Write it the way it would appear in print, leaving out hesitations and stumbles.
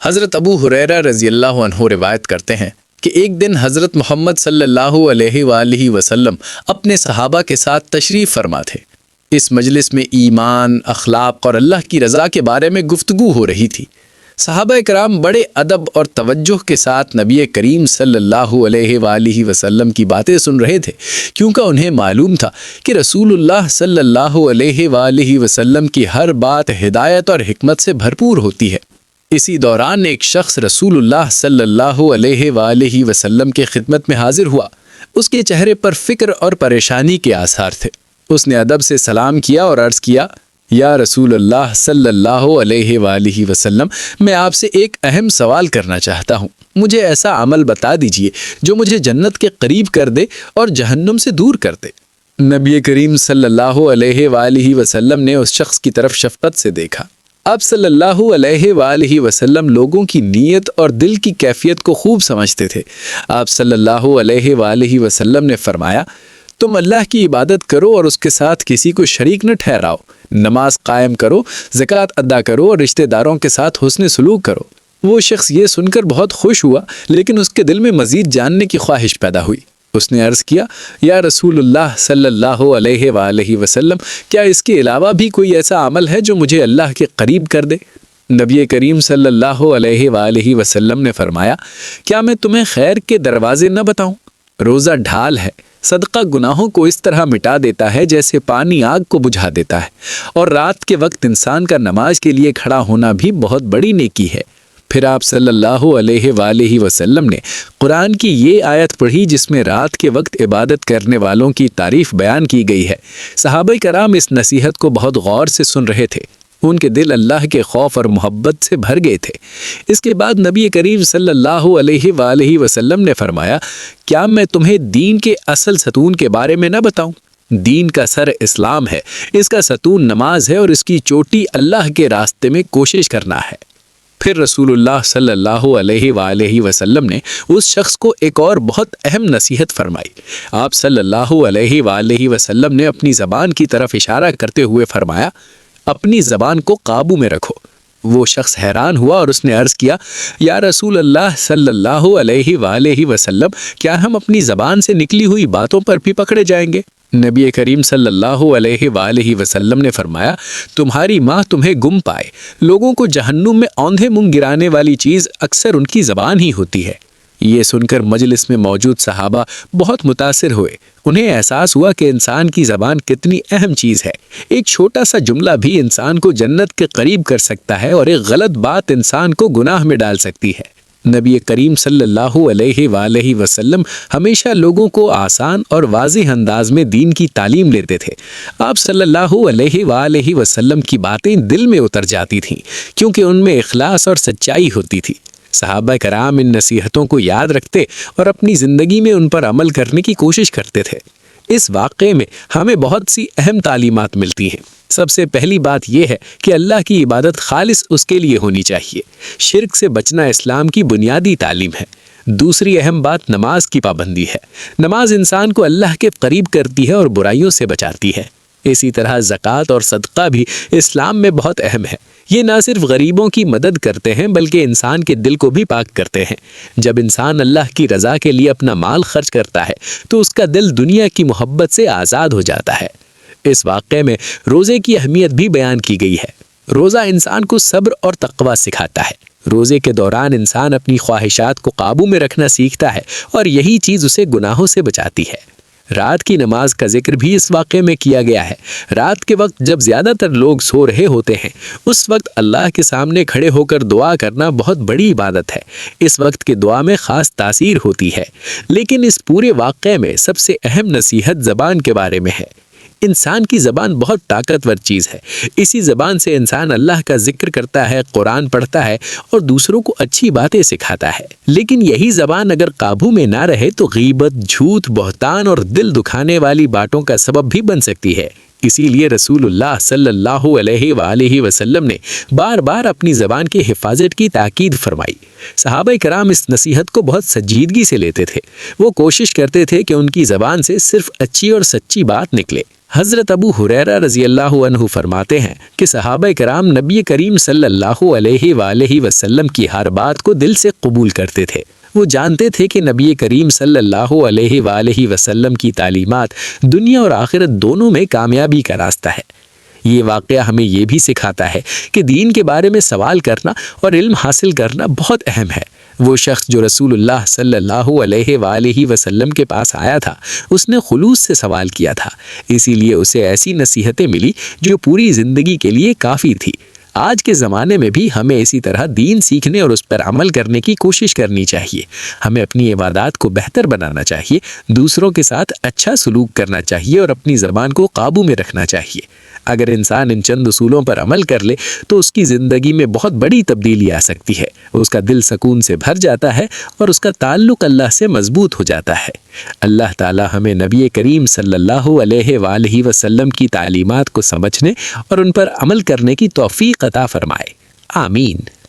حضرت ابو ہریرہ رضی اللہ عنہ روایت کرتے ہیں کہ ایک دن حضرت محمد صلی اللہ علیہ وآلہ وسلم اپنے صحابہ کے ساتھ تشریف فرما تھے۔ اس مجلس میں ایمان، اخلاق اور اللہ کی رضا کے بارے میں گفتگو ہو رہی تھی۔ صحابہ کرام بڑے ادب اور توجہ کے ساتھ نبی کریم صلی اللہ علیہ وآلہ وسلم کی باتیں سن رہے تھے، کیونکہ انہیں معلوم تھا کہ رسول اللہ صلی اللہ علیہ وآلہ وسلم کی ہر بات ہدایت اور حکمت سے بھرپور ہوتی ہے۔ اسی دوران ایک شخص رسول اللہ صلی اللہ علیہ وآلہ وسلم کے خدمت میں حاضر ہوا۔ اس کے چہرے پر فکر اور پریشانی کے آثار تھے۔ اس نے ادب سے سلام کیا اور عرض کیا، یا رسول اللہ صلی اللہ علیہ وآلہ وسلم، میں آپ سے ایک اہم سوال کرنا چاہتا ہوں۔ مجھے ایسا عمل بتا دیجئے جو مجھے جنت کے قریب کر دے اور جہنم سے دور کر دے۔ نبی کریم صلی اللہ علیہ وآلہ وسلم نے اس شخص کی طرف شفقت سے دیکھا۔ آپ صلی اللہ علیہ وآلہ وسلم لوگوں کی نیت اور دل کی کیفیت کو خوب سمجھتے تھے۔ آپ صلی اللہ علیہ وآلہ وسلم نے فرمایا، تم اللہ کی عبادت کرو اور اس کے ساتھ کسی کو شریک نہ ٹھہراؤ، نماز قائم کرو، زکوٰۃ ادا کرو اور رشتہ داروں کے ساتھ حسن سلوک کرو۔ وہ شخص یہ سن کر بہت خوش ہوا، لیکن اس کے دل میں مزید جاننے کی خواہش پیدا ہوئی۔ اس نے عرض کیا، یا رسول اللہ صلی اللہ علیہ وآلہ وسلم، کیا اس کے علاوہ بھی کوئی ایسا عمل ہے جو مجھے اللہ کے قریب کر دے؟ نبی کریم صلی اللہ علیہ وآلہ وسلم نے فرمایا، کیا میں تمہیں خیر کے دروازے نہ بتاؤں؟ روزہ ڈھال ہے، صدقہ گناہوں کو اس طرح مٹا دیتا ہے جیسے پانی آگ کو بجھا دیتا ہے، اور رات کے وقت انسان کا نماز کے لیے کھڑا ہونا بھی بہت بڑی نیکی ہے۔ پھر آپ صلی اللہ علیہ وآلہ وسلم نے قرآن کی یہ آیت پڑھی جس میں رات کے وقت عبادت کرنے والوں کی تعریف بیان کی گئی ہے۔ صحابہ کرام اس نصیحت کو بہت غور سے سن رہے تھے۔ ان کے دل اللہ کے خوف اور محبت سے بھر گئے تھے۔ اس کے بعد نبی کریم صلی اللہ علیہ وآلہ وسلم نے فرمایا، کیا میں تمہیں دین کے اصل ستون کے بارے میں نہ بتاؤں؟ دین کا سر اسلام ہے، اس کا ستون نماز ہے اور اس کی چوٹی اللہ کے راستے میں کوشش کرنا ہے۔ پھر رسول اللہ صلی اللہ علیہ وآلہ وسلم نے اس شخص کو ایک اور بہت اہم نصیحت فرمائی۔ آپ صلی اللہ علیہ وآلہ وسلم نے اپنی زبان کی طرف اشارہ کرتے ہوئے فرمایا، اپنی زبان کو قابو میں رکھو۔ وہ شخص حیران ہوا اور اس نے عرض کیا، یا رسول اللہ صلی اللہ علیہ وآلہ وسلم، کیا ہم اپنی زبان سے نکلی ہوئی باتوں پر بھی پکڑے جائیں گے؟ نبی کریم صلی اللہ علیہ وآلہ وسلم نے فرمایا، تمہاری ماں تمہیں گم پائے۔ لوگوں کو جہنم میں اوندھے منہ گرانے والی چیز اکثر ان کی زبان ہی ہوتی ہے۔ یہ سن کر مجلس میں موجود صحابہ بہت متاثر ہوئے۔ انہیں احساس ہوا کہ انسان کی زبان کتنی اہم چیز ہے۔ ایک چھوٹا سا جملہ بھی انسان کو جنت کے قریب کر سکتا ہے اور ایک غلط بات انسان کو گناہ میں ڈال سکتی ہے۔ نبی کریم صلی اللہ علیہ وآلہ وسلم ہمیشہ لوگوں کو آسان اور واضح انداز میں دین کی تعلیم لیتے تھے۔ آپ صلی اللہ علیہ وآلہ وسلم کی باتیں دل میں اتر جاتی تھیں، کیونکہ ان میں اخلاص اور سچائی ہوتی تھی۔ صحابہ کرام ان نصیحتوں کو یاد رکھتے اور اپنی زندگی میں ان پر عمل کرنے کی کوشش کرتے تھے۔ اس واقعے میں ہمیں بہت سی اہم تعلیمات ملتی ہیں۔ سب سے پہلی بات یہ ہے کہ اللہ کی عبادت خالص اس کے لیے ہونی چاہیے۔ شرک سے بچنا اسلام کی بنیادی تعلیم ہے۔ دوسری اہم بات نماز کی پابندی ہے۔ نماز انسان کو اللہ کے قریب کرتی ہے اور برائیوں سے بچاتی ہے۔ اسی طرح زکوٰۃ اور صدقہ بھی اسلام میں بہت اہم ہے۔ یہ نہ صرف غریبوں کی مدد کرتے ہیں بلکہ انسان کے دل کو بھی پاک کرتے ہیں۔ جب انسان اللہ کی رضا کے لیے اپنا مال خرچ کرتا ہے تو اس کا دل دنیا کی محبت سے آزاد ہو جاتا ہے۔ اس واقعے میں روزے کی اہمیت بھی بیان کی گئی ہے۔ روزہ انسان کو صبر اور تقوی سکھاتا ہے۔ روزے کے دوران انسان اپنی خواہشات کو قابو میں رکھنا سیکھتا ہے اور یہی چیز اسے گناہوں سے بچاتی ہے۔ رات کی نماز کا ذکر بھی اس واقعے میں کیا گیا ہے۔ رات کے وقت جب زیادہ تر لوگ سو رہے ہوتے ہیں، اس وقت اللہ کے سامنے کھڑے ہو کر دعا کرنا بہت بڑی عبادت ہے۔ اس وقت کی دعا میں خاص تاثیر ہوتی ہے۔ لیکن اس پورے واقعے میں سب سے اہم نصیحت زبان کے بارے میں ہے۔ انسان کی زبان بہت طاقتور چیز ہے۔ اسی زبان سے انسان اللہ کا ذکر کرتا ہے، قرآن پڑھتا ہے اور دوسروں کو اچھی باتیں سکھاتا ہے۔ لیکن یہی زبان اگر قابو میں نہ رہے تو غیبت، جھوٹ، بہتان اور دل دکھانے والی باتوں کا سبب بھی بن سکتی ہے۔ اسی لیے رسول اللہ صلی اللہ علیہ وآلہ وسلم نے بار بار اپنی زبان کی حفاظت کی تاکید فرمائی۔ صحابہ کرام اس نصیحت کو بہت سنجیدگی سے لیتے تھے۔ وہ کوشش کرتے تھے کہ ان کی زبان سے صرف اچھی اور سچی بات نکلے۔ حضرت ابو ہریرہ رضی اللہ عنہ فرماتے ہیں کہ صحابہ کرام نبی کریم صلی اللہ علیہ وآلہ وسلم کی ہر بات کو دل سے قبول کرتے تھے۔ وہ جانتے تھے کہ نبی کریم صلی اللہ علیہ وآلہ وسلم کی تعلیمات دنیا اور آخرت دونوں میں کامیابی کا راستہ ہے۔ یہ واقعہ ہمیں یہ بھی سکھاتا ہے کہ دین کے بارے میں سوال کرنا اور علم حاصل کرنا بہت اہم ہے۔ وہ شخص جو رسول اللہ صلی اللہ علیہ وآلہ وسلم کے پاس آیا تھا، اس نے خلوص سے سوال کیا تھا، اسی لیے اسے ایسی نصیحتیں ملی جو پوری زندگی کے لیے کافی تھی۔ آج کے زمانے میں بھی ہمیں اسی طرح دین سیکھنے اور اس پر عمل کرنے کی کوشش کرنی چاہیے۔ ہمیں اپنی عبادات کو بہتر بنانا چاہیے، دوسروں کے ساتھ اچھا سلوک کرنا چاہیے اور اپنی زبان کو قابو میں رکھنا چاہیے۔ اگر انسان ان چند اصولوں پر عمل کر لے تو اس کی زندگی میں بہت بڑی تبدیلی آ سکتی ہے، اس کا دل سکون سے بھر جاتا ہے اور اس کا تعلق اللہ سے مضبوط ہو جاتا ہے۔ اللہ تعالی ہمیں نبی کریم صلی اللہ علیہ وآلہ وسلم کی تعلیمات کو سمجھنے اور ان پر عمل کرنے کی توفیق عطا فرمائے۔ آمین۔